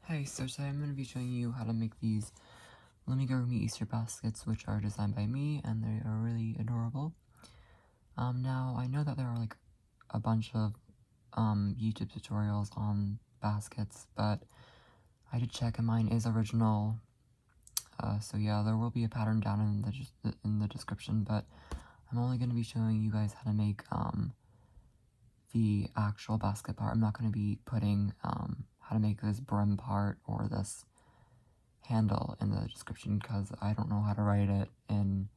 Hey, so today I'm going to be showing you how to make these Loomigurumi Easter baskets, which are designed by me, and they are really adorable. Now, I know that there are, like, a bunch of, YouTube tutorials on baskets, but I did check and mine is original, so yeah, there will be a pattern down in the description, but I'm only going to be showing you guys how to make, the actual basket part. I'm not going to be putting, how to make this brim part or this handle in the description because I don't know how to write it in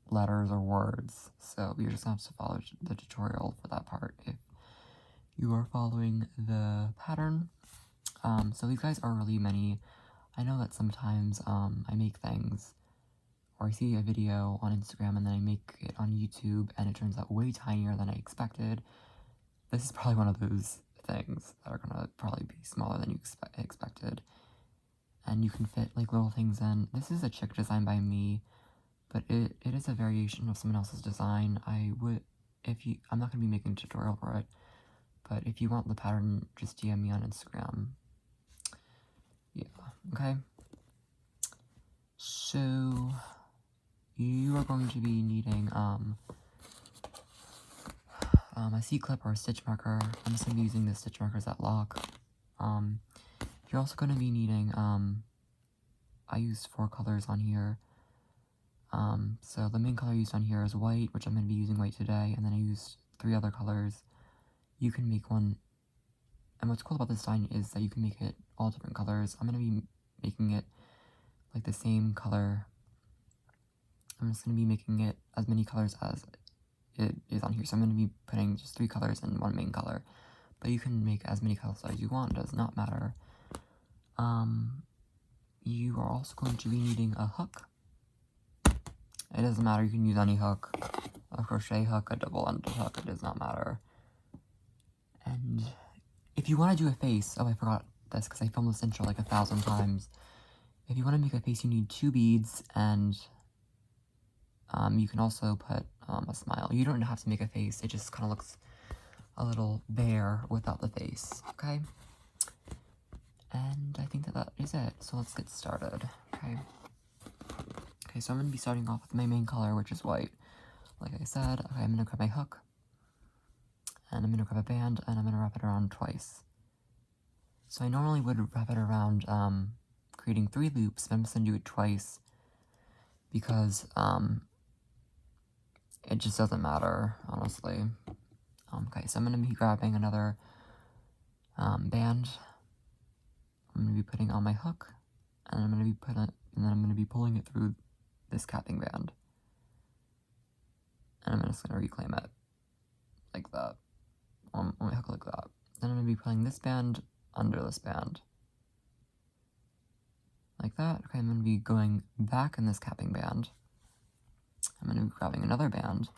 letters or words, so you're just gonna have to follow the tutorial for that part if you are following the pattern. So these guys are really many. I know that sometimes I make things or I see a video on Instagram and then I make it on YouTube and it turns out way tinier than I expected. This is probably one of those things that are gonna probably be smaller than you expected. And you can fit like little things in. This is a chick designed by me, but it is a variation of someone else's design. I'm not going to be making a tutorial for it, but if you want the pattern, just DM me on Instagram. Yeah, okay? So, you are going to be needing, a C-clip or a stitch marker. I'm just going to be using the stitch markers that lock. You're also going to be needing, I used 4 colors on here. So the main color used on here is white, which I'm going to be using white today, and then I used 3 other colors. You can make one, and what's cool about this design is that you can make it all different colors. I'm going to be making it like the same color. I'm just going to be making it as many colors as it is on here, so I'm going to be putting just 3 colors and 1 main color. But you can make as many colors as you want, it does not matter. You are also going to be needing a hook. It doesn't matter, you can use any hook, a crochet hook, a double-ended hook, it does not matter. And if you want to do a face, oh I forgot this because I filmed this intro like 1,000 times. If you want to make a face, you need 2 beads, and you can also put a smile. You don't have to make a face, it just kind of looks a little bare without the face, okay? And I think that is it, so let's get started, okay? Okay, so I'm going to be starting off with my main color, which is white. Like I said, okay, I'm going to grab my hook, and I'm going to grab a band, and I'm going to wrap it around twice. So I normally would wrap it around, creating 3 loops, but I'm just going to do it twice, because, it just doesn't matter, honestly. Okay, so I'm going to be grabbing another, band. I'm going to be putting on my hook, and then I'm going to be pulling it through this capping band. And I'm just going to reclaim it, like that, on my hook like that. Then I'm going to be pulling this band under this band, like that. Okay, I'm going to be going back in this capping band. I'm going to be grabbing another band,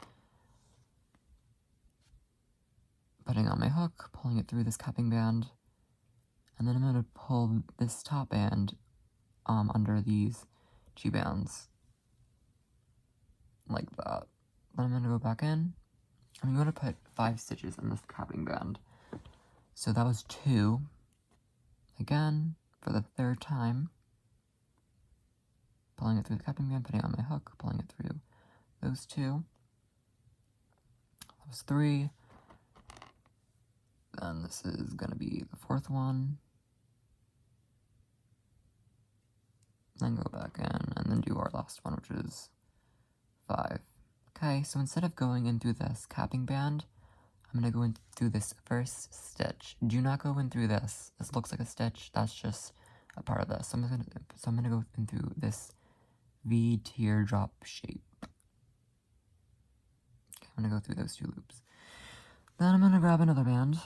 putting on my hook, pulling it through this capping band, and then I'm going to pull this top band under these 2 bands, like that. Then I'm going to go back in. I'm going to put 5 stitches in this capping band. So that was 2. Again, for the 3rd time, pulling it through the capping band, putting on my hook, pulling it through those 2. That was 3. Then this is going to be the 4th one. Then go back in, and then do our last one, which is 5. Okay, so instead of going in through this capping band, I'm going to go in through this first stitch. Do not go in through this. This looks like a stitch. That's just a part of this. So I'm going to go in through this V teardrop shape. Okay, I'm going to go through those 2 loops. Then I'm going to grab another band,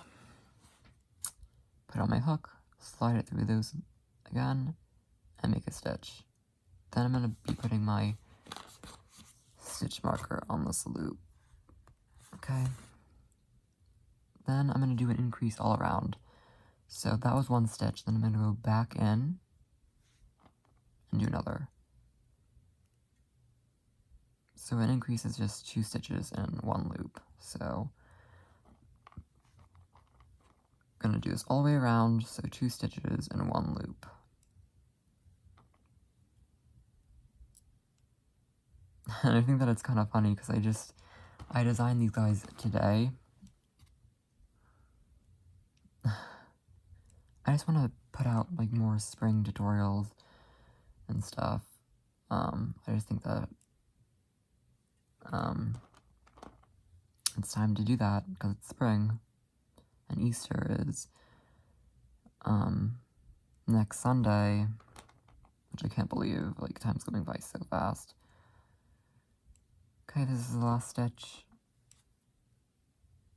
put on my hook, slide it through those again, and make a stitch. Then I'm going to be putting my stitch marker on this loop. Okay. Then I'm going to do an increase all around. So that was 1 stitch, then I'm going to go back in and do another. So an increase is just 2 stitches in 1 loop. So gonna do this all the way around, so 2 stitches and 1 loop. And I think that it's kind of funny because I designed these guys today. I just want to put out like more spring tutorials and stuff. I just think that it's time to do that because it's spring and Easter is next Sunday, which I can't believe, like time's going by so fast. Okay, this is the last stitch.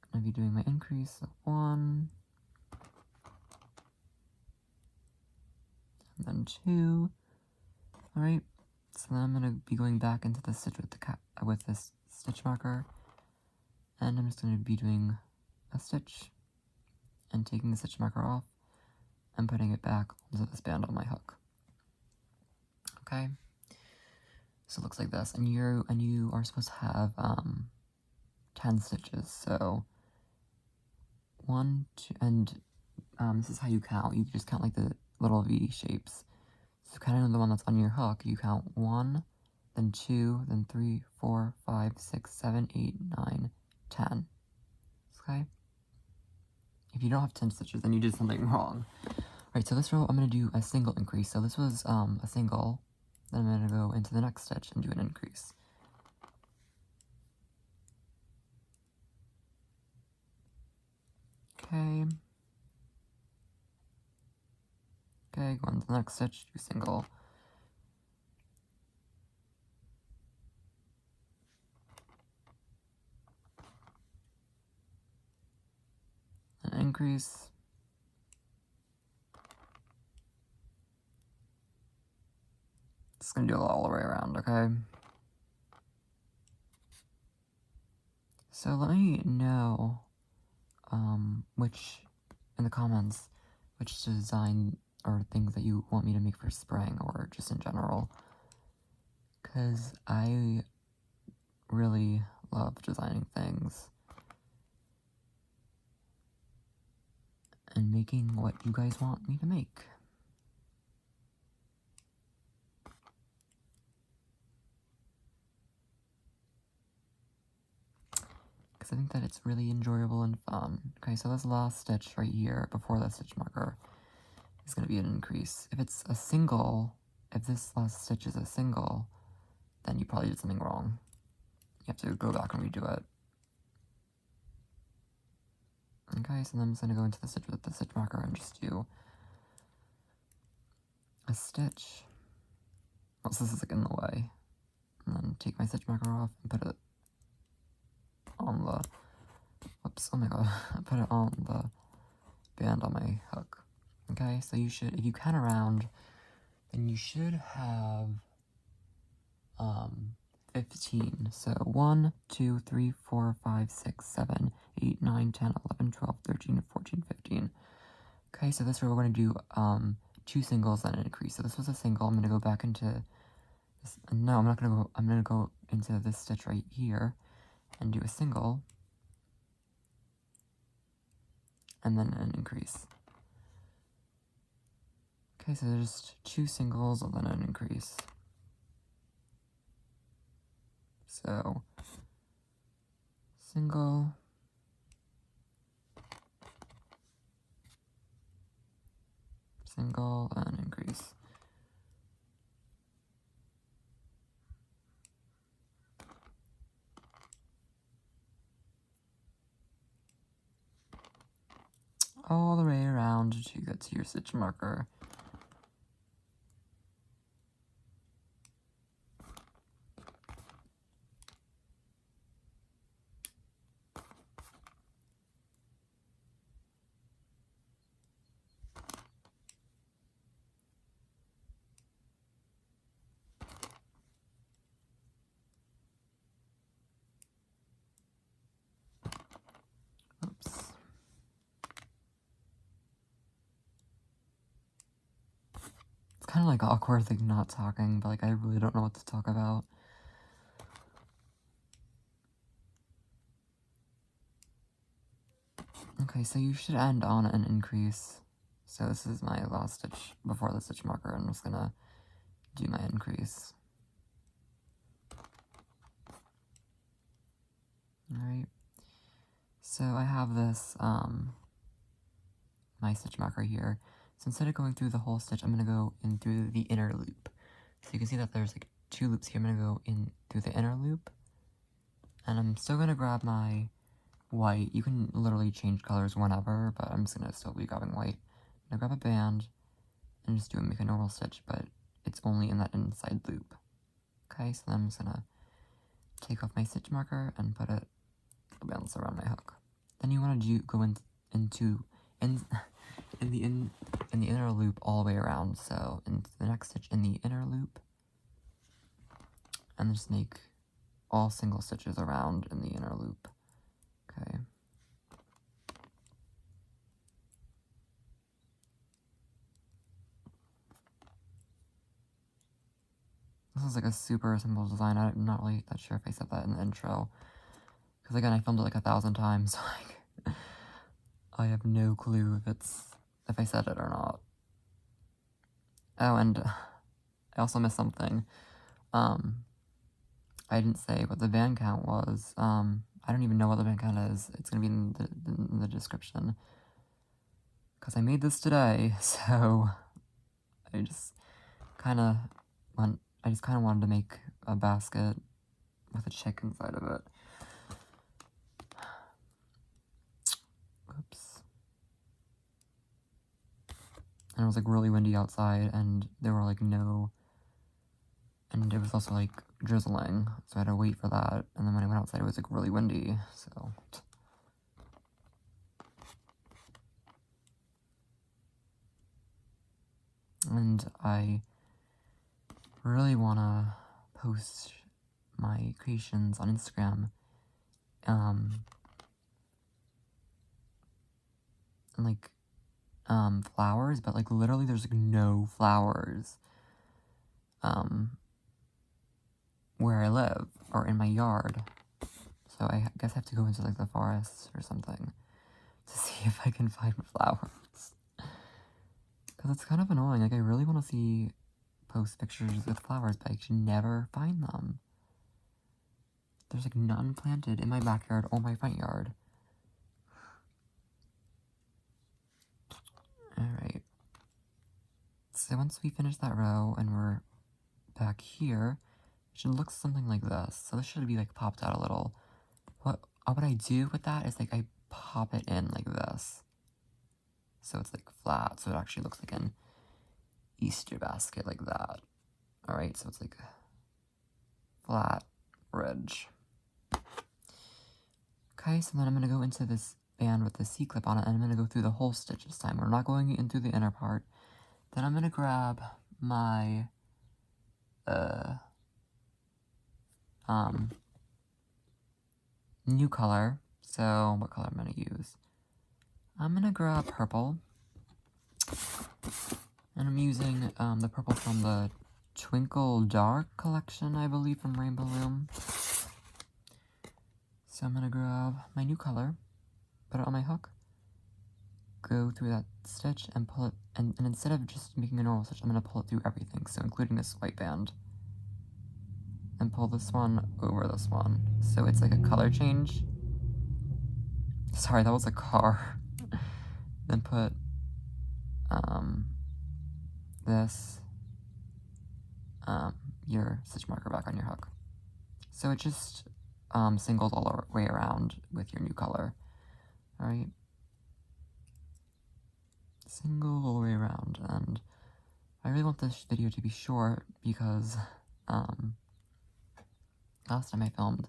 I'm gonna be doing my increase of 1, and then 2. Alright, so then I'm gonna be going back into the stitch with this stitch marker, and I'm just gonna be doing a stitch and taking the stitch marker off and putting it back onto this band on my hook. Okay, so it looks like this, and you are supposed to have 10 stitches. So 1, 2, and this is how you count. You just count like the little V shapes. So kind of the one that's on your hook, you count 1, then 2, then 3, 4, 5, 6, 7, 8, 9, 10. Okay? If you don't have 10 stitches, then you did something wrong. Alright, so this row I'm going to do a single increase. So this was a single, then I'm going to go into the next stitch and do an increase. Okay. Okay, go into the next stitch, do single. An increase. Just gonna do it all the way around, okay? So let me know in the comments, which design or things that you want me to make for spring or just in general. Because I really love designing things and making what you guys want me to make. Because I think that it's really enjoyable and fun. Okay, so this last stitch right here, before that stitch marker, is going to be an increase. If it's a single, if this last stitch is a single, then you probably did something wrong. You have to go back and redo it. Okay, so then I'm just going to go into the stitch with the stitch marker and just do a stitch. Oh, so this is like in the way. And then take my stitch marker off and put it on the, whoops, oh my god, put it on the band on my hook. Okay, so you should, if you count around, then you should have 15. So 1, 2, 3, 4, 5, 6, 7, 8, 9, 10, 11, 12, 13, 14, 15. Okay, so this row we're going to do 2 singles and an increase. So this was a single. I'm going to go back into this. No, I'm not going to go. I'm going to go into this stitch right here and do a single and then an increase. Okay, so there's just 2 singles and then an increase. So single, single, and increase. All the way around to get to your stitch marker. Oops. It's kind of like awkward, like not talking, but like I really don't know what to talk about. Okay, so you should end on an increase. So this is my last stitch before the stitch marker, and I'm just gonna do my increase. Alright, so I have this, my stitch marker here. So instead of going through the whole stitch, I'm gonna go in through the inner loop. So you can see that there's like 2 loops here. I'm gonna go in through the inner loop, and I'm still gonna grab my white. You can literally change colors whenever, but I'm just gonna still be grabbing white. I'm gonna grab a band and just make a normal stitch, but it's only in that inside loop. Okay, so then I'm just gonna take off my stitch marker and put it bounce around my hook. Then you want to go in the inner loop all the way around. So into the next stitch in the inner loop, and just make all single stitches around in the inner loop. Okay. This is like a super simple design. I'm not really that sure if I said that in the intro, because again I filmed it like 1,000 times. Like I have no clue if I said it or not. Oh, and I also missed something. I didn't say what the band count was. I don't even know what the band count is. It's gonna be in the description. Because I made this today, so I just kind of wanted to make a basket with a chick inside of it. Oops. And it was like really windy outside, and there were like and it was also like drizzling, so I had to wait for that. And then when I went outside, it was like really windy, so. And I really want to post my creations on Instagram. And like, flowers, but like literally there's like no flowers, where I live, or in my yard. So I guess I have to go into like the forest or something to see if I can find flowers. Because it's kind of annoying. Like I really want to post pictures with flowers, but I can never find them. There's like none planted in my backyard or my front yard. Alright. So once we finish that row and we're back here, it should look something like this. So this should be like popped out a little. What I do with that is like I pop it in like this. So it's like flat, so it actually looks like an Easter basket like that. Alright, so it's like a flat ridge. Okay, so then I'm going to go into this band with the C-clip on it, and I'm going to go through the whole stitch this time. We're not going into the inner part. Then I'm going to grab my, new color. So, what color am I going to use? I'm going to grab purple. And I'm using, the purple from the Twinkle Dark collection, I believe, from Rainbow Loom. So I'm going to grab my new color, put it on my hook, go through that stitch and pull it, and instead of just making a normal stitch, I'm going to pull it through everything, so including this white band. And pull this one over this one. So it's like a color change. Sorry, that was a car. Then put, this, your stitch marker back on your hook. So it just, singles all the way around with your new color. Alright? Single all the way around, and I really want this video to be short because, last time I filmed,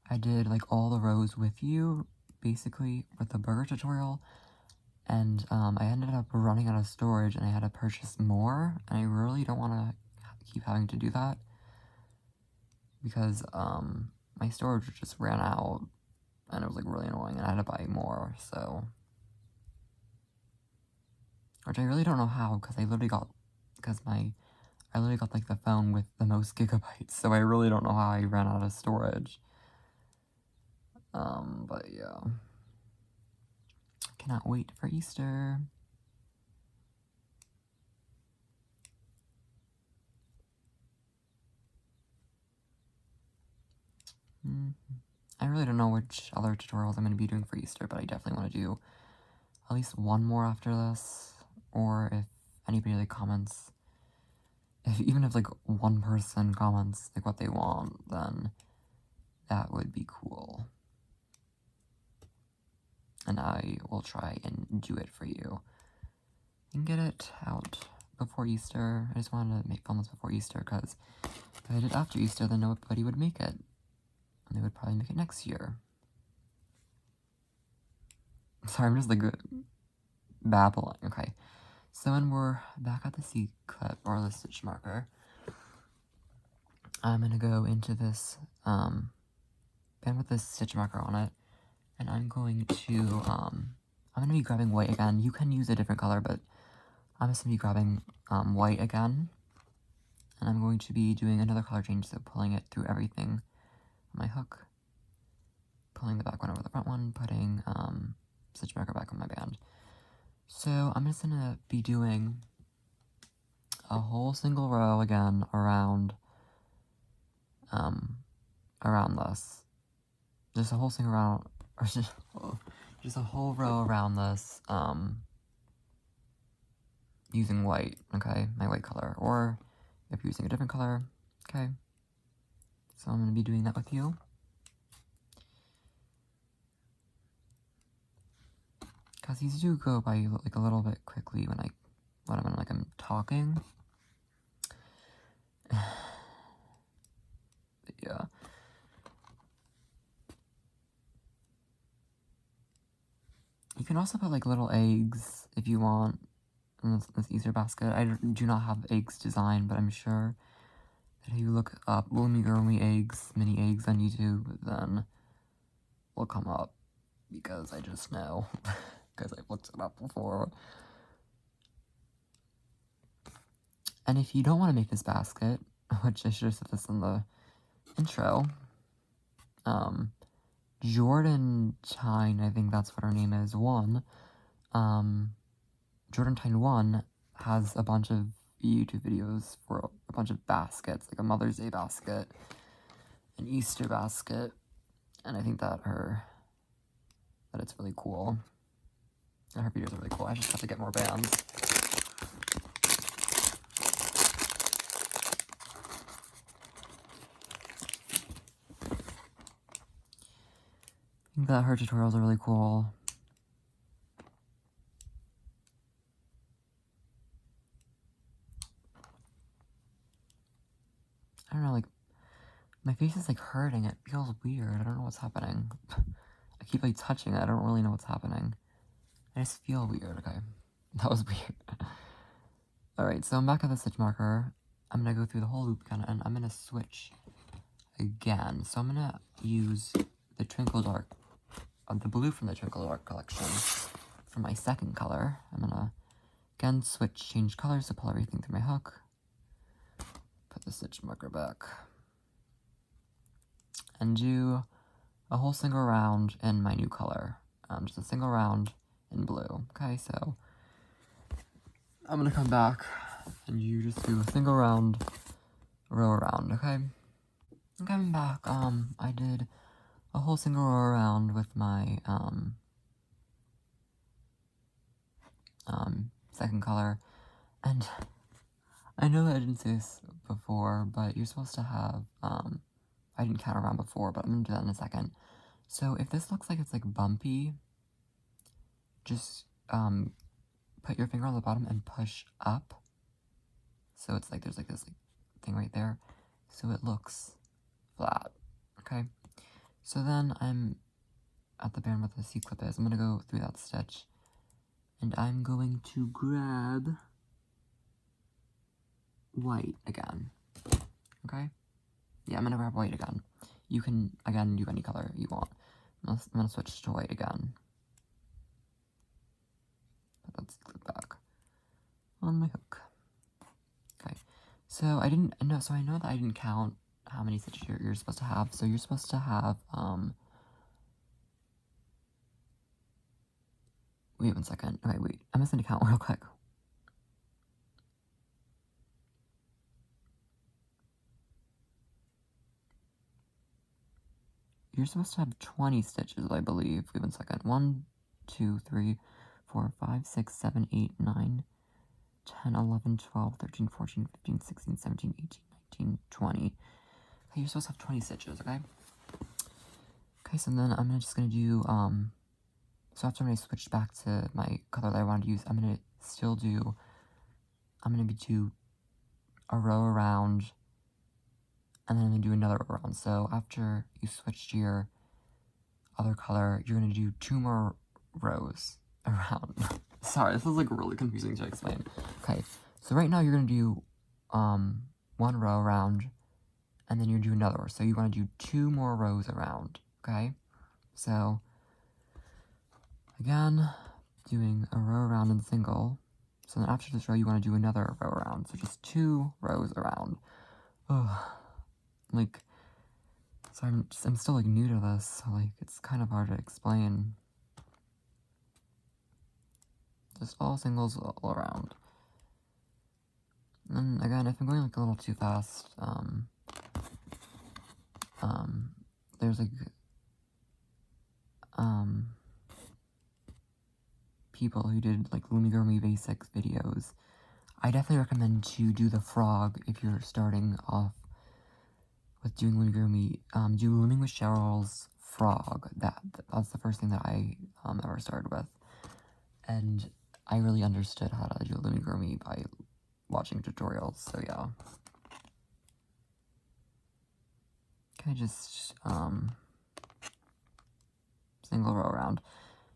I did like all the rows with you, basically, with the burger tutorial, and I ended up running out of storage and I had to purchase more, and I really don't want to keep having to do that, because my storage just ran out, and it was like really annoying, and I had to buy more, so, which I really don't know how, because I literally got like the phone with the most gigabytes, so I really don't know how I ran out of storage. But yeah. cannot wait for Easter. I really don't know which other tutorials I'm going to be doing for Easter, but I definitely want to do at least one more after this, or if anybody like comments, even if like one person comments like what they want, then that would be cool. And I will try and do it for you and get it out before Easter. I just wanted to film this before Easter, because if I did it after Easter, then nobody would make it. And they would probably make it next year. Sorry, I'm just like babbling. Okay, so when we're back at the C-clip, or the stitch marker, I'm gonna go into this pen with this stitch marker on it, and I'm going to, I'm gonna be grabbing white again. You can use a different color, but I'm just gonna be grabbing white again, and I'm going to be doing another color change, so pulling it through everything on my hook, pulling the back one over the front one, putting stitch marker back on my band. So I'm just gonna be doing a whole single row again around this. Just a whole single row, or just a whole row around this, using white, okay, my white color, or if you're using a different color, okay. So I'm gonna be doing that with you. Because these do go by like a little bit quickly when I'm talking. Yeah. You can also put like little eggs if you want in this Easter basket. I do not have eggs designed, but I'm sure that if you look up Loomigurumi eggs, mini eggs on YouTube, then will come up, because I just know, because I've looked it up before. And if you don't want to make this basket, which I should have said this in the intro, Jordan Tyne, I think that's what her name is, Jordan Tyne 1 has a bunch of YouTube videos for a bunch of baskets, like a Mother's Day basket, an Easter basket, and I think that it's really cool. And her videos are really cool. I just have to get more bands. I think that her tutorials are really cool. I don't know, like, my face is like hurting. It feels weird. I don't know what's happening. I keep like touching it. I don't really know what's happening. I just feel weird. Okay, that was weird. Alright, so I'm back at the stitch marker. I'm gonna go through the whole loop again, and I'm gonna switch again. So I'm gonna use the Twinkle Dark, the blue from the Twinkle Dark collection for my second color. I'm gonna again change colors to pull everything through my hook. Put the stitch marker back. And do a whole single round in my new color. Just a single round in blue. Okay, so I'm gonna come back and you just do a single round, row around, okay? I'm coming back. I did a whole single row around with my second color, and I know that I didn't say this before, but you're supposed to have I didn't count around before, but I'm gonna do that in a second. So if this looks like it's like bumpy, just put your finger on the bottom and push up. So it's like there's like this like thing right there, so it looks flat. Okay. So then I'm at the band where the C-clip is. I'm gonna go through that stitch, and I'm going to grab white again. Okay. Yeah, I'm gonna grab white again. You can again do any color you want. I'm gonna switch to white again. Put that C-clip back on my hook. Okay. So I didn't know. So I know that I didn't count how many stitches you're supposed to have. So you're supposed to have wait 1 second. Okay, wait. I'm just gonna count real quick. You're supposed to have 20 stitches, I believe. Wait 1 second. 1, 2, 3, 4, 5, 6, 7, 8, 9, 10, 11, 12, 13, 14, 15, 16, 17, 18, 19, 20. Okay, you're supposed to have 20 stitches, okay? Okay, so then I'm just gonna do, so after I switched back to my color that I wanted to use, I'm gonna do a row around, and then I'm gonna do another row around. So after you switch to your other color, you're gonna do 2 more rows around. Sorry, this is like really confusing to explain. Okay, so right now you're gonna do 1 row around, and then you're gonna do another. So you wanna do 2 more rows around, okay? So again, doing a row around in single. So then after this row, you want to do another row around. So just 2 rows around. Ugh. Like, so I'm still like new to this, so like it's kind of hard to explain. Just all singles all around. And then again, if I'm going like a little too fast, there's like people who did like Loomigurumi basics videos. I definitely recommend to do the frog if you're starting off with doing Loomigurumi. Do Looming with Cheryl's frog. That's the first thing that I ever started with, and I really understood how to do Loomigurumi by watching tutorials. So yeah. Can I just single row around?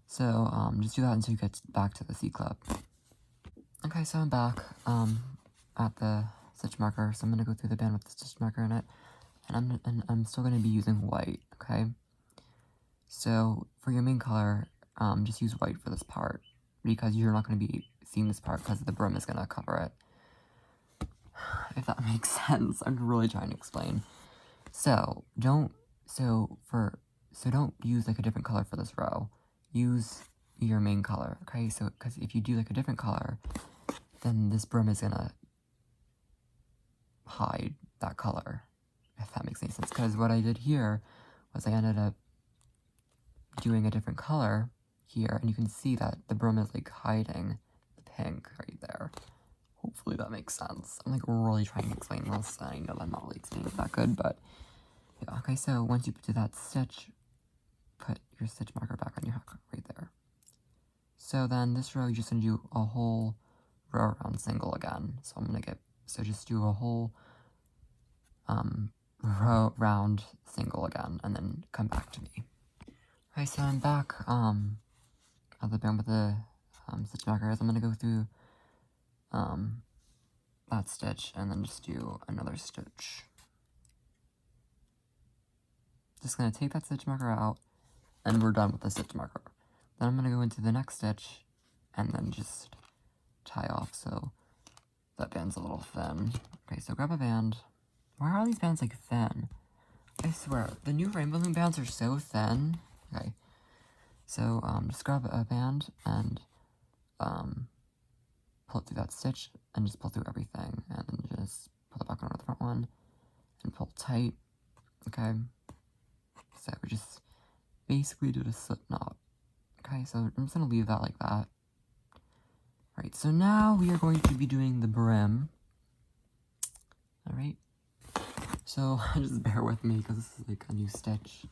So just do that until you get back to the C clip. Okay, so I'm back at the stitch marker. So I'm gonna go through the band with the stitch marker in it, and I'm still gonna be using white. Okay. So for your main color, just use white for this part because you're not gonna be seeing this part because the brim is gonna cover it. If that makes sense, I'm really trying to explain. So don't use like a different color for this row. Use your main color, okay? So because if you do like a different color, then this brim is gonna hide that color, if that makes any sense. Because what I did here was I ended up doing a different color here, and you can see that the brim is like hiding the pink right there. Hopefully that makes sense. I'm like really trying to explain this. I know I'm not really explaining it that good, but yeah. Okay, so once you do that stitch, put your stitch marker back on your hook right there. So then this row, you're just gonna do a whole row around single again. So just do a whole row round single again, and then come back to me. Okay, so I'm back at the band with the stitch markers. I'm gonna go through that stitch and then just do another stitch. Just gonna take that stitch marker out, and we're done with the stitch marker. Then I'm gonna go into the next stitch and then just tie off so that band's a little thin. Okay, so grab a band. Why are all these bands like thin? I swear, the new Rainbow Loom bands are so thin. Okay, so just grab a band and pull it through that stitch and just pull through everything, and then just pull it back onto the front one and pull tight. Okay, so we just basically did a slip knot. Okay, so I'm just gonna leave that like that. Alright, so now we are going to be doing the brim. Alright, so just bear with me because this is like a new stitch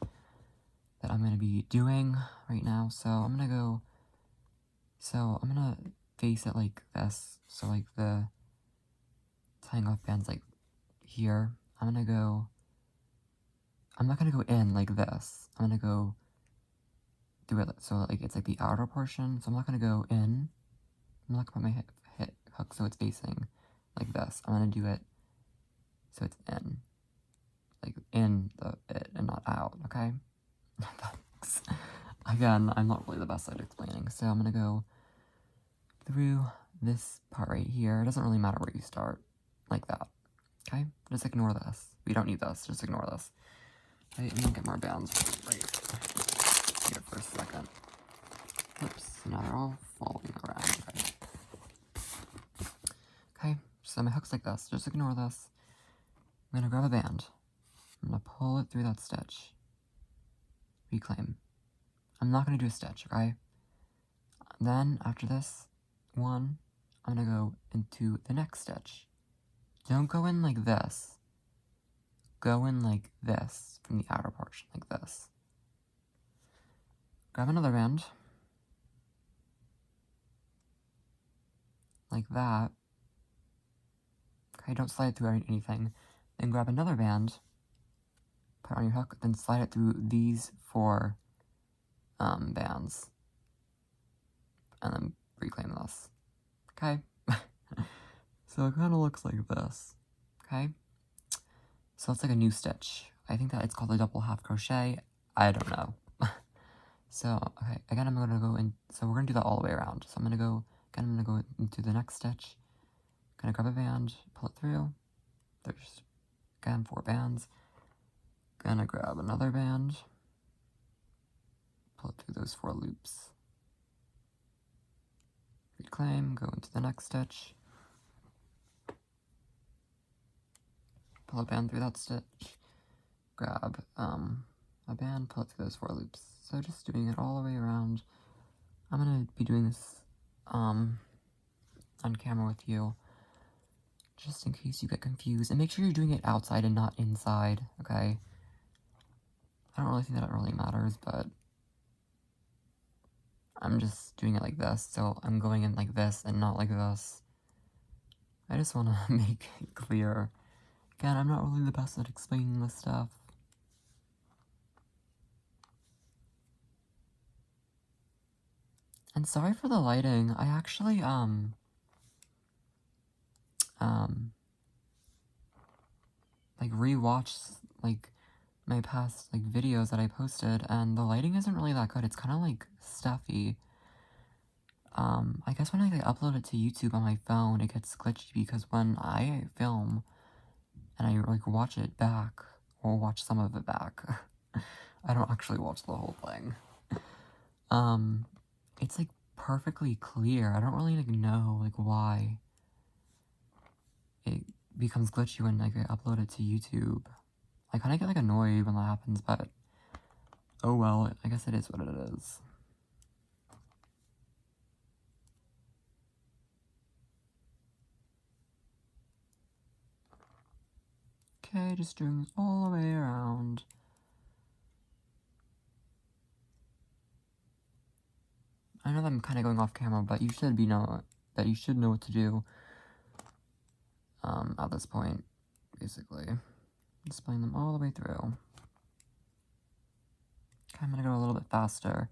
that I'm gonna be doing right now. So I'm gonna face it like this. So like the tying off band's like here. I'm not gonna go in like this. I'm gonna go do it so like it's like the outer portion. So I'm not gonna go in. I'm not gonna put my hit hook so it's facing like this. I'm gonna do it so it's in. Like in it and not out, okay? Again, I'm not really the best at explaining. So I'm gonna go through this part right here. It doesn't really matter where you start. Like that. Okay? Just ignore this. We don't need this. Just ignore this. Okay, and then get more bands right here for a second. Oops, now they're all following around. Okay, so my hook's like this. Just ignore this. I'm gonna grab a band. I'm gonna pull it through that stitch. Reclaim. I'm not gonna do a stitch, okay? Then, after this one, I'm gonna go into the next stitch. Don't go in like this. Go in like this from the outer portion, like this. Grab another band. Like that. Okay, don't slide it through anything. Then grab another band, put it on your hook, then slide it through these 4 bands. And then reclaim this. Okay? So it kind of looks like this. Okay? So it's like a new stitch. I think that it's called a double half crochet. I don't know. So, okay, again, I'm going to go in. So we're going to do that all the way around. So I'm going to go, again, I'm going to go into the next stitch. Going to grab a band, pull it through. There's, again, 4 bands. Gonna grab another band. Pull it through those 4 loops. Reclaim, go into the next stitch. Pull a band through that stitch. Grab a band, pull it through those 4 loops. So just doing it all the way around. I'm gonna be doing this on camera with you, just in case you get confused. And make sure you're doing it outside and not inside, okay? I don't really think that it really matters, but I'm just doing it like this, so I'm going in like this and not like this. I just want to make it clear. Again, I'm not really the best at explaining this stuff. And sorry for the lighting. I actually, like, rewatched, like, my past, like, videos that I posted, and the lighting isn't really that good. It's kind of, like, stuffy. I guess when I like, upload it to YouTube on my phone, it gets glitchy, because when I film, and I, like, watch it back, or watch some of it back, I don't actually watch the whole thing. It's, like, perfectly clear. I don't really, like, know, like, why it becomes glitchy when, like, I upload it to YouTube. I kind of get, like, annoyed when that happens, but oh well, I guess it is what it is. Okay, just doing this all the way around. I know that I'm kind of going off camera, but you should know what to do at this point, basically. Just playing them all the way through. Okay, I'm gonna go a little bit faster.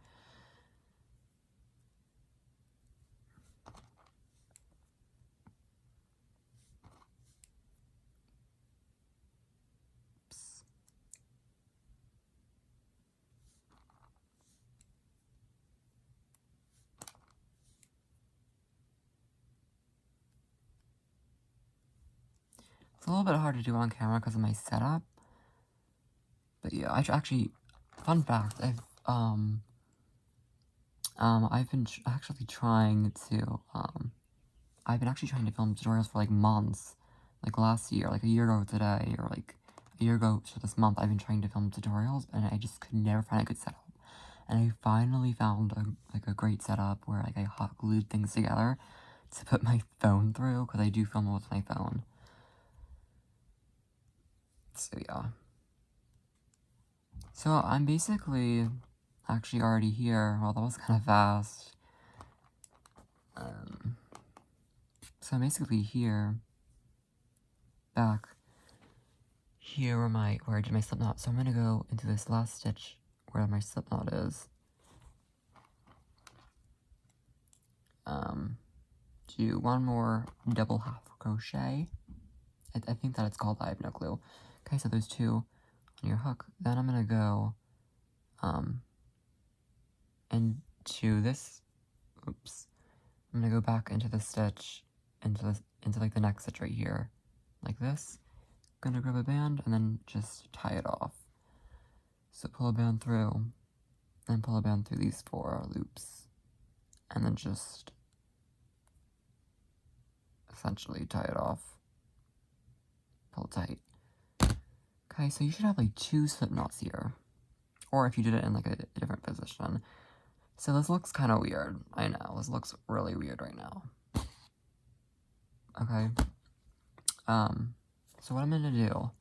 Oops. It's a little bit hard to do on camera because of my setup. But yeah, actually, fun fact, I've been actually trying to, film tutorials for, like, months. Like, last year, like, a year ago today, or, like, a year ago to this month, I've been trying to film tutorials, and I just could never find a good setup. And I finally found, a great setup where, like, I hot glued things together to put my phone through, because I do film with my phone. So, yeah. So, I'm basically actually already here. Well, that was kind of fast. So I'm basically here, back here where I did my slip knot. So I'm gonna go into this last stitch where my slip knot is. Do one more double half crochet. I think that it's called, I have no clue. Okay, so there's 2 on your hook. Then I'm gonna go, into this, oops. I'm gonna go back into the stitch, into like the next stitch right here, like this. Gonna grab a band and then just tie it off. So pull a band through, and pull a band through these 4 loops. and then just essentially tie it off. Pull it tight. Okay, so you should have like 2 slip knots here. Or if you did it in like a different position. So this looks kind of weird. I know, this looks really weird right now. Okay. So what I'm gonna do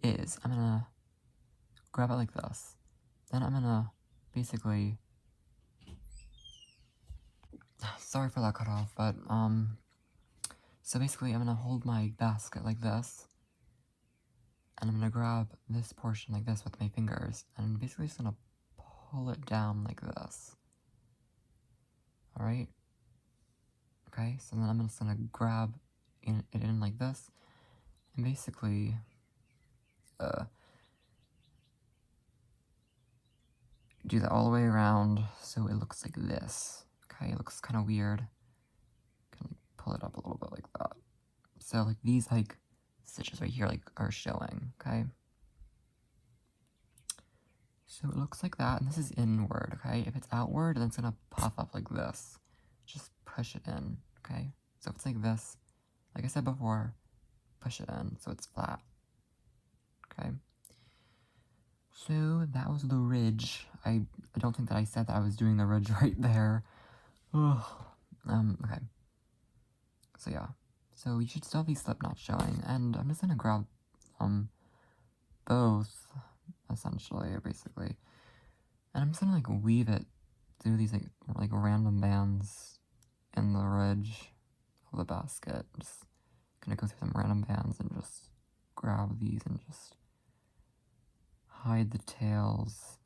is I'm gonna grab it like this. Then I'm gonna basically, sorry for that cut off, but so basically I'm gonna hold my basket like this, and I'm gonna grab this portion like this with my fingers, and I'm basically just gonna pull it down like this. Alright? Okay, so then I'm just gonna grab it in like this, and basically, do that all the way around so it looks like this. Okay, it looks kind of weird. Can like pull it up a little bit like that. So like these like stitches right here like are showing. Okay. So it looks like that, and this is inward. Okay, if it's outward, then it's gonna puff up like this. Just push it in. Okay. So if it's like this, like I said before, push it in so it's flat. Okay. So that was the ridge. I don't think that I said that I was doing the ridge right there. Ugh. Okay. So yeah. So you should still have these slip knots showing, and I'm just gonna grab, both, essentially, or basically. And I'm just gonna, like, weave it through these, like random bands in the ridge of the basket. Just gonna go through some random bands and just grab these and just hide the tails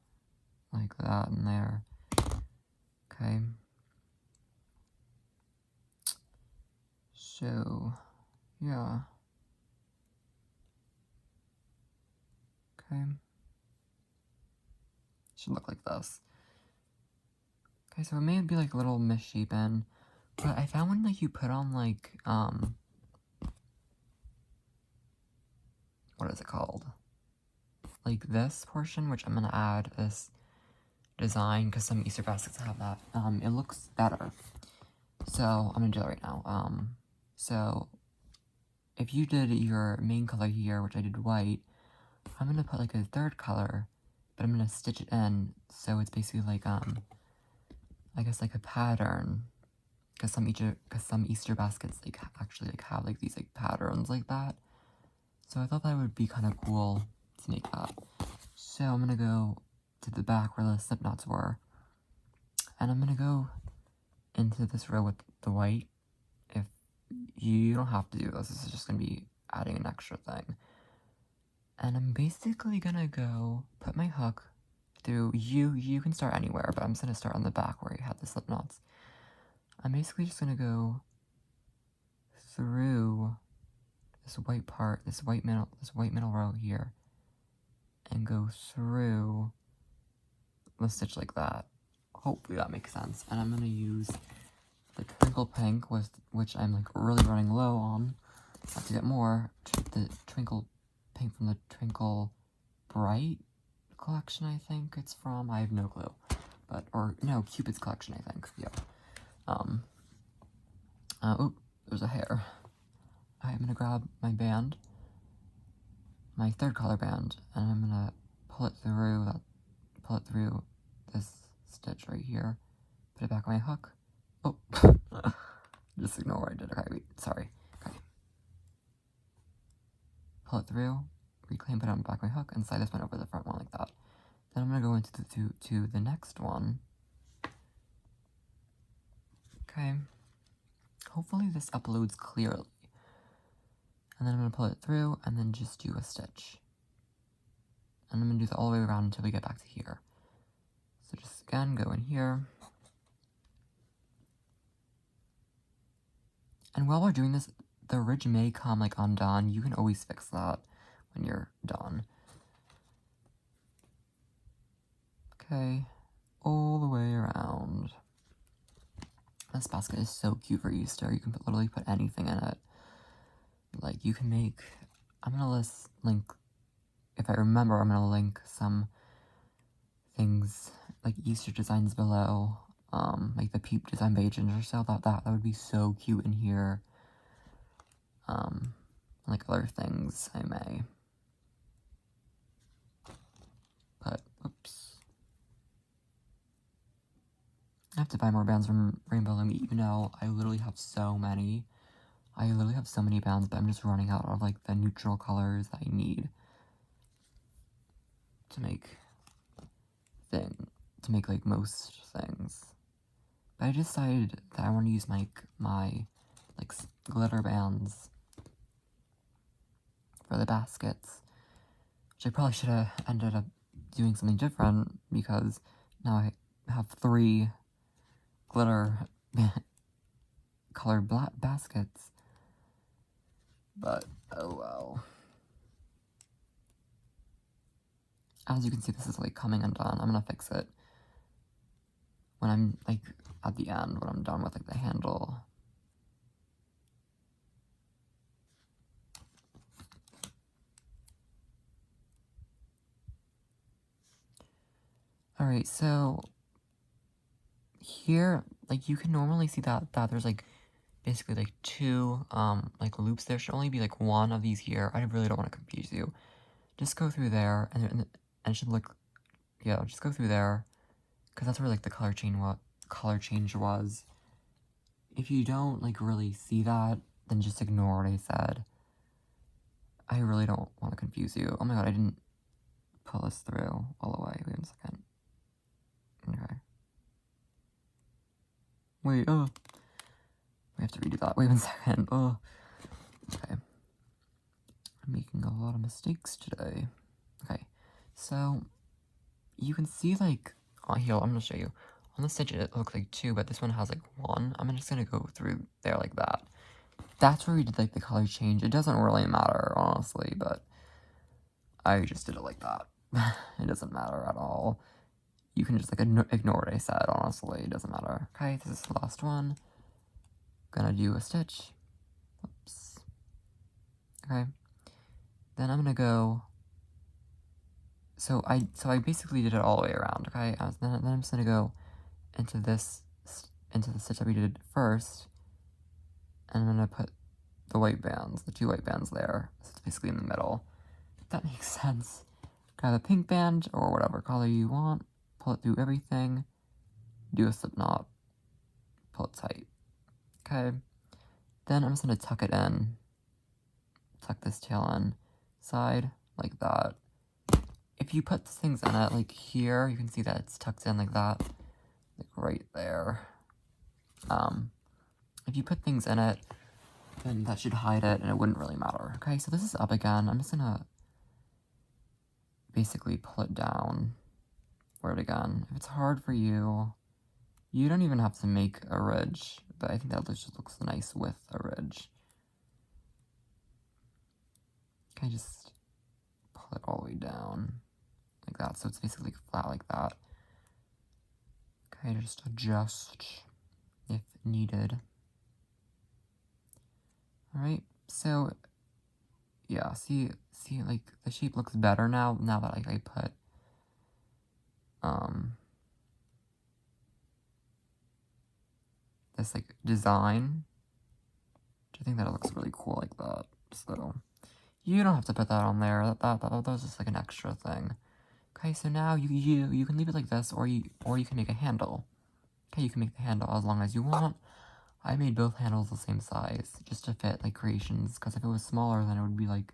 like that in there. Okay. So, yeah. Okay. Should look like this. Okay, so it may be like a little misshapen, but I found when like you put on like, what is it called? Like this portion, which I'm gonna add this design because some Easter baskets have that. It looks better. So I'm gonna do that right now. So if you did your main color here, which I did white, I'm gonna put like a third color, but I'm gonna stitch it in so it's basically like I guess like a pattern. Because some Easter baskets like actually like have like these like patterns like that. So I thought that would be kind of cool to make that. So I'm gonna go to the back where the slip knots were, and I'm gonna go into this row with the white. If you don't have to do this is just gonna be adding an extra thing. And I'm basically gonna go put my hook through, you can start anywhere, but I'm just gonna start on the back where you had the slip knots. I'm basically just gonna go through this white part, this white middle row here, and go through the stitch like that. Hopefully that makes sense. And I'm gonna use the Twinkle Pink, which I'm like really running low on. I have to get more. The Twinkle Pink from the Twinkle Bright collection, I think it's from. I have no clue. But, or, no, Cupid's collection, I think. Yep. Oh, there's a hair. I'm gonna grab my band, my third color band, and I'm gonna pull it through this stitch right here, put it back on my hook. Oh, just ignore what I did. Okay, wait, sorry. Okay. Pull it through, reclaim, put it on the back of my hook, and slide this one over the front one like that. Then I'm gonna go into to the next one. Okay. Hopefully this uploads clearly. And then I'm gonna pull it through, and then just do a stitch. And I'm gonna do that all the way around until we get back to here. So just again, go in here. And while we're doing this, the ridge may come like undone. You can always fix that when you're done. Okay, all the way around. This basket is so cute for Easter. You can literally put anything in it. Like, you can make, I'm gonna link, if I remember, I'm gonna link some things, like Easter designs below. like the Peep design pages or so. That would be so cute in here. Like other things I may. But, oops. I have to buy more bands from Rainbow Loom, even though I literally have so many. I literally have so many bands, but I'm just running out of, like, the neutral colors that I need to make like, most things. But I decided that I want to use my like, glitter bands for the baskets, which I probably should have ended up doing something different, because now I have 3 glitter colored black baskets. But, oh well. As you can see, this is, like, coming undone. I'm gonna fix it when I'm, like, at the end, when I'm done with, like, the handle. Alright, so here, like, you can normally see that there's, like, basically, like, 2, like, loops. There should only be, like, 1 of these here. I really don't want to confuse you. Just go through there, and it should look, yeah, just go through there, because that's where, like, the color change was. If you don't, like, really see that, then just ignore what I said. I really don't want to confuse you. Oh my god, I didn't pull this through all the way. Wait a second. Okay. Wait, oh. We have to redo that. Wait 1 second. Oh. Okay. I'm making a lot of mistakes today. Okay. So, you can see, like, here, I'm gonna show you. On this stitch, it looks like 2, but this one has, like, 1. I'm just gonna go through there like that. That's where we did, like, the color change. It doesn't really matter, honestly, but I just did it like that. It doesn't matter at all. You can just, like, ignore what I said, honestly. It doesn't matter. Okay, this is the last one. Gonna do a stitch. Oops. Okay. Then I'm gonna go... So I basically did it all the way around, okay? Then I'm just gonna go into the stitch that we did first, and I'm gonna put the white bands, the 2 white bands there. So it's basically in the middle. If that makes sense. Grab a pink band, or whatever color you want, pull it through everything, do a slip knot, pull it tight. Okay. Then I'm just gonna tuck it in. Tuck this tail in side, like that. If you put things in it, like here, you can see that it's tucked in like that, like right there. If you put things in it, then that should hide it, and it wouldn't really matter. Okay, so this is up again. I'm just gonna basically pull it down for it again. If it's hard for you, you don't even have to make a ridge, but I think that just looks nice with a ridge. Okay, just pull it all the way down like that, so it's basically flat like that. Okay, just adjust if needed. Alright, so yeah, see, like, the shape looks better now that, like, I put this, like, design, which I think that it looks really cool like that. So you don't have to put that on there. That was just, like, an extra thing. Okay, so now you can leave it like this, or you can make a handle. Okay, you can make the handle as long as you want. I made both handles the same size, just to fit, like, creations, because if it was smaller, then it would be, like,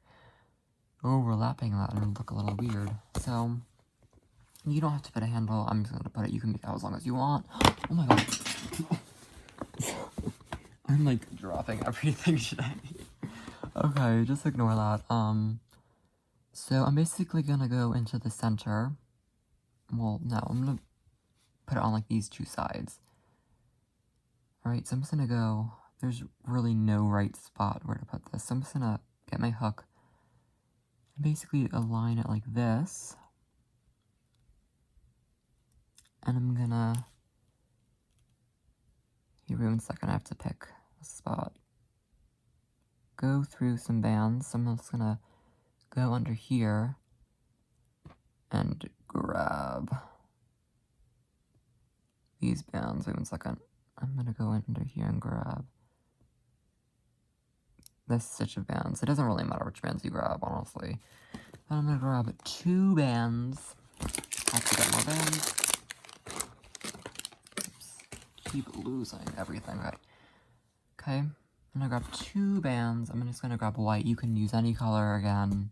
overlapping that, and it would look a little weird. So, you don't have to put a handle. I'm just gonna put it. You can make that as long as you want. Oh my god. I'm, like, dropping everything today. Okay, just ignore that. So I'm basically gonna go into the center. Well, no, I'm gonna put it on, like, these 2 sides. Alright, so I'm just gonna go, there's really no right spot where to put this, so I'm just gonna get my hook and basically align it like this. And I'm gonna, here, wait 1 second, I have to pick a spot. Go through some bands, so I'm just gonna go under here and grab these bands. Wait 1 second. I'm gonna go into here and grab this stitch of bands. It doesn't really matter which bands you grab, honestly. Then I'm gonna grab 2 bands. I have to get more bands. Oops. Keep losing everything. Okay. I'm gonna grab 2 bands. I'm just gonna grab white. You can use any color again.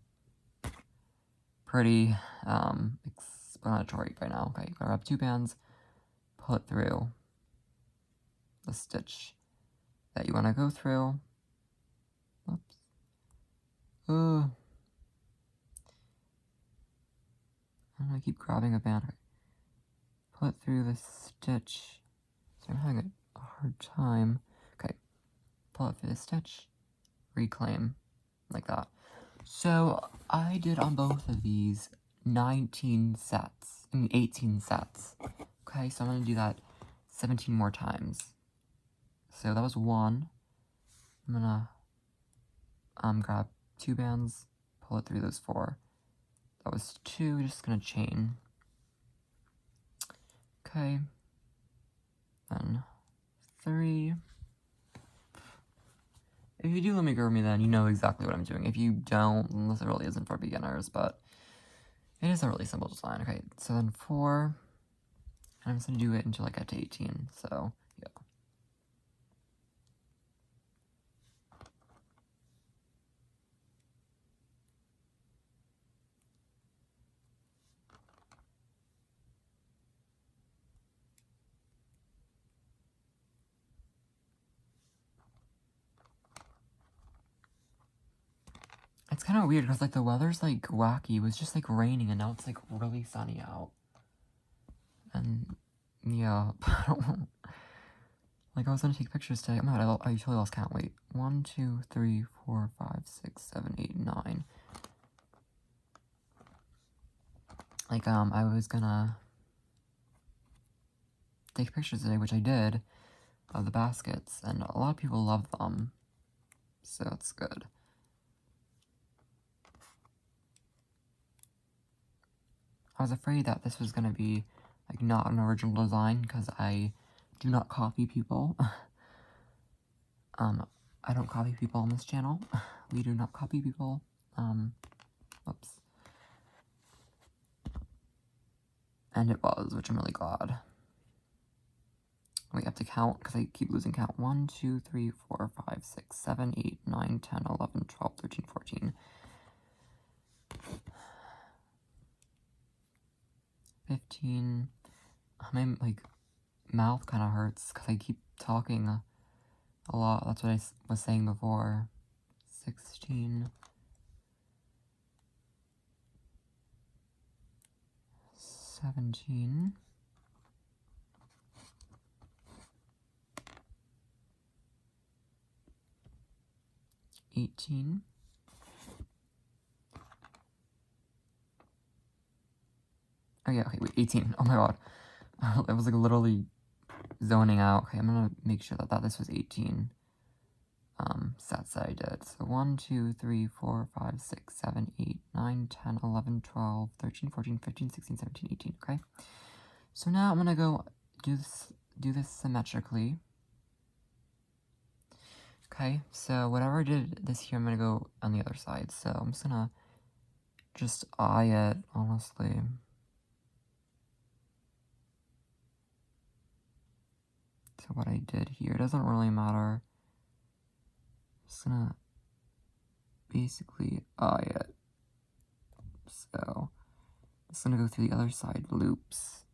Pretty explanatory by now. Okay, grab 2 bands, pull it through the stitch that you want to go through. Oops. I'm gonna keep grabbing a band. Pull it through the stitch. So I'm having a hard time. Okay, pull it through the stitch, reclaim, like that. So I did on both of these 19 sets, 18 sets. Okay, so I'm gonna do that 17 more times. So that was 1. I'm gonna grab 2 bands, pull it through those 4. That was 2, just gonna chain. Okay. Then 3. If you do Loomigurumi, then you know exactly what I'm doing. If you don't, this really isn't for beginners, but it is a really simple design. Okay, so then 4, and I'm just gonna do it until I get to 18, so, yeah. It's kind of weird, because, like, the weather's, like, wacky. It was just, like, raining, and now it's, like, really sunny out. And, yeah, I don't know. Like, I was gonna take pictures today. Oh my god, I totally lost count. Wait. 1, 2, 3, 4, 5, 6, 7, 8, 9. Like, I was gonna take pictures today, which I did, of the baskets, and a lot of people love them. So it's good. I was afraid that this was gonna be, like, not an original design, because I do not copy people. I don't copy people on this channel. We do not copy people. Oops. And it was, which I'm really glad. We have to count, because I keep losing count. 1, 2, 3, 4, 5, 6, 7, 8, 9, 10, 11, 12, 13, 14. 15. My, like, mouth kind of hurts, because I keep talking a lot. That's what I was saying before. 16. 17. 18. 18. Oh my god. I was, like, literally zoning out. Okay, I'm gonna make sure that this was 18 sets that I did. So 1, 2, 3, 4, 5, 6, 7, 8, 9, 10, 11, 12, 13, 14, 15, 16, 17, 18, okay? So now I'm gonna go do this symmetrically. Okay, so whatever I did this here, I'm gonna go on the other side. So I'm just gonna eye it, honestly. So what I did here doesn't really matter. Just gonna basically eye it. So just gonna go through the other side loops.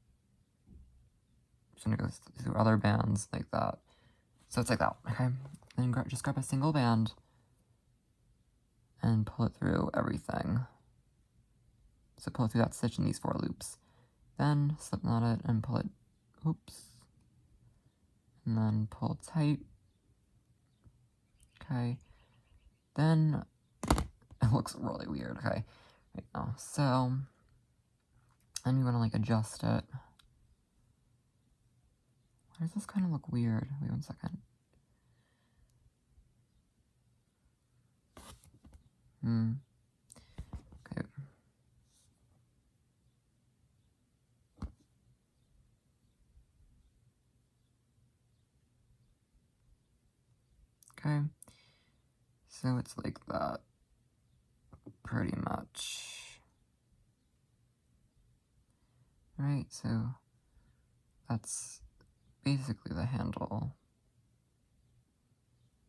Just gonna go through other bands like that. So it's like that, okay? Then just grab a single band and pull it through everything. So pull it through that stitch in these 4 loops. Then slip knot it and pull it, oops. And then pull tight. Okay. Then it looks really weird, okay? Right now. So then you wanna, like, adjust it. Why does this kind of look weird? Wait 1 second. Okay. Okay, so it's like that, pretty much. Right, so that's basically the handle.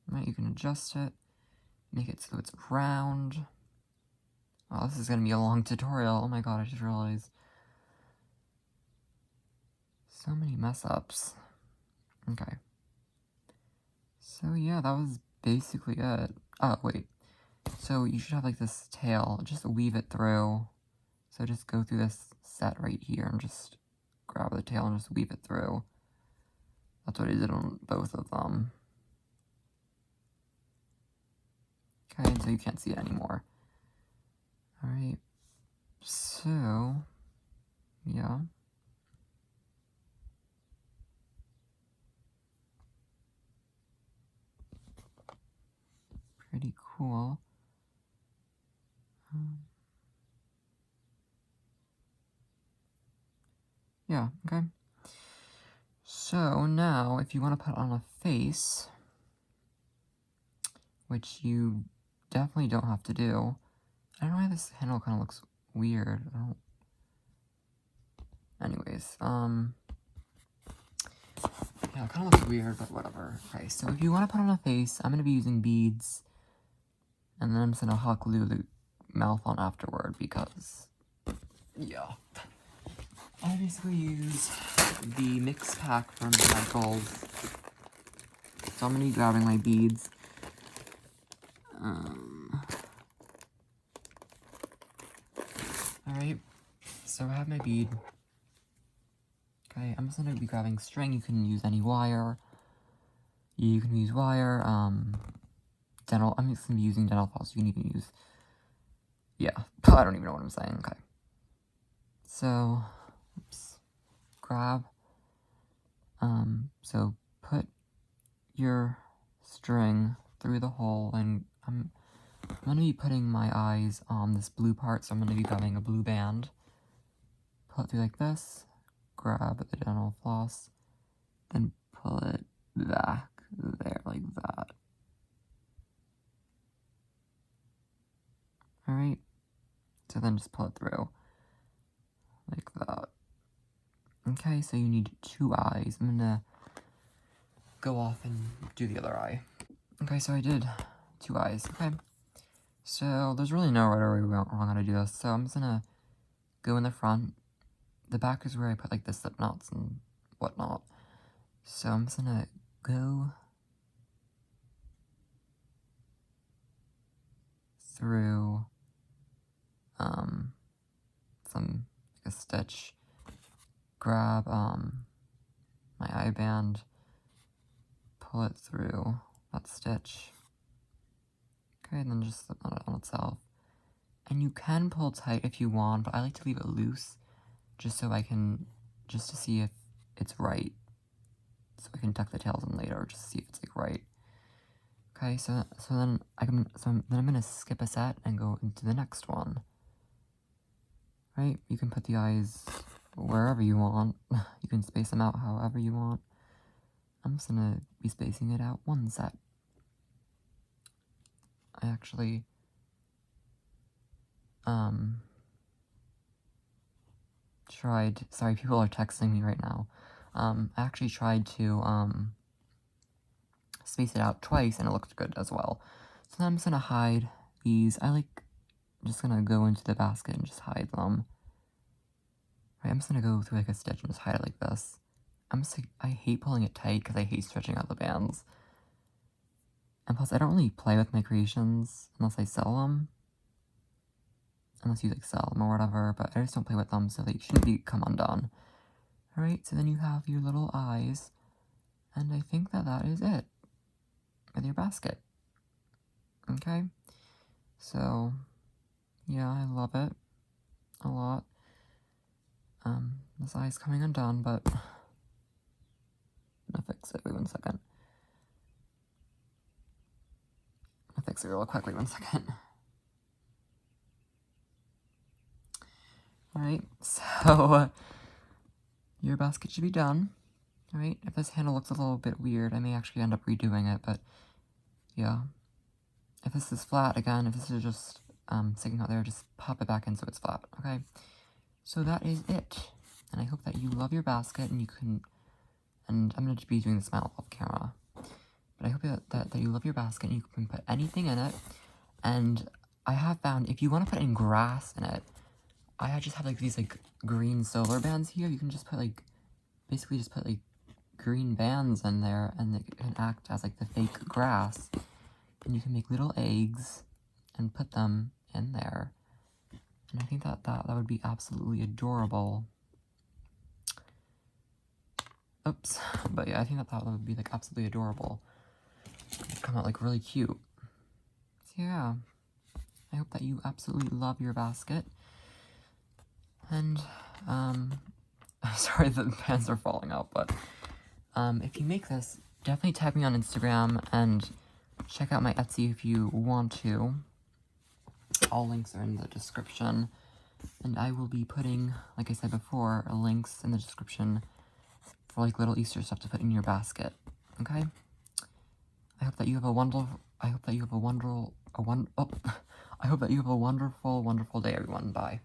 Right, you can adjust it, make it so it's round. Oh, this is gonna be a long tutorial. Oh my god, I just realized. So many mess ups. Okay. So yeah, that was basically it. Oh, wait. So you should have like this tail. Just weave it through. So just go through this set right here and just grab the tail and just weave it through. That's what I did on both of them. Okay, so you can't see it anymore. Alright. So, yeah. Pretty cool. Yeah, okay. So now, if you want to put on a face, which you definitely don't have to do. I don't know why this handle kind of looks weird. Anyways, yeah, it kind of looks weird, but whatever. Okay, so if you want to put on a face, I'm going to be using beads, and then I'm just going to hot glue the mouth on afterward, because, yeah. I basically use the mix pack from Michaels. So I'm going to be grabbing my beads. Alright, so I have my bead. Okay, I'm just going to be grabbing string. You can use any wire. You can use wire, dental, I'm just going to be using dental floss. You can even use, yeah, I don't even know what I'm saying. Okay. So, oops, grab, so put your string through the hole, and I'm going to be putting my eyes on this blue part, so I'm going to be grabbing a blue band, pull it through like this, grab the dental floss, then pull it back there like that. Alright, so then just pull it through like that. Okay, so you need 2 eyes. I'm gonna go off and do the other eye. Okay, so I did 2 eyes. Okay, so there's really no right or wrong how to do this. So I'm just gonna go in the front. The back is where I put like the slip knots and whatnot. So I'm just gonna go through some like a stitch, grab my eye band, pull it through that stitch. Okay, and then just slip knot it on itself. And you can pull tight if you want, but I like to leave it loose, just so I can, just to see if it's right. So I can tuck the tails in later, just to see if it's like right. Okay, so then I'm gonna skip a set and go into the next one. Right, you can put the eyes wherever you want. You can space them out however you want. I'm just gonna be spacing it out 1 set. I actually, tried, sorry, people are texting me right now. I actually tried to, space it out twice, and it looked good as well. So then I'm just gonna hide these. Just gonna go into the basket and just hide them. Right, I'm just gonna go through like a stitch and just hide it like this. I hate pulling it tight because I hate stretching out the bands. And plus, I don't really play with my creations unless I sell them. Unless you like sell them or whatever, but I just don't play with them, so they shouldn't come undone. Alright, so then you have your little eyes, and I think that is it with your basket. Okay, so yeah, I love it a lot. This eye's coming undone, but I'm gonna fix it. Wait 1 second. I'll fix it real quick. Wait 1 second. Alright, so your basket should be done. Alright, if this handle looks a little bit weird, I may actually end up redoing it, but Yeah. If this is flat, again, if this is just sticking out there, just pop it back in so it's flat, okay? So that is it. And I hope that you love your basket and you can, and I'm going to be doing the smile off camera. But I hope that you love your basket and you can put anything in it. And I have found if you want to put in grass in it, I just have like these like green solar bands here. You can just put like, basically just put like green bands in there and it can act as like the fake grass. And you can make little eggs and put them in there. And I think that would be absolutely adorable. Oops. But yeah, I think that would be like absolutely adorable. It'd come out like really cute. So yeah. I hope that you absolutely love your basket. And, sorry that the pans are falling out, but, if you make this, definitely tag me on Instagram and check out my Etsy if you want to. All links are in the description. And I will be putting, like I said before, links in the description for like little Easter stuff to put in your basket. Okay? I hope that you have a wonderful, I hope that you have a wonderful day, everyone. Bye.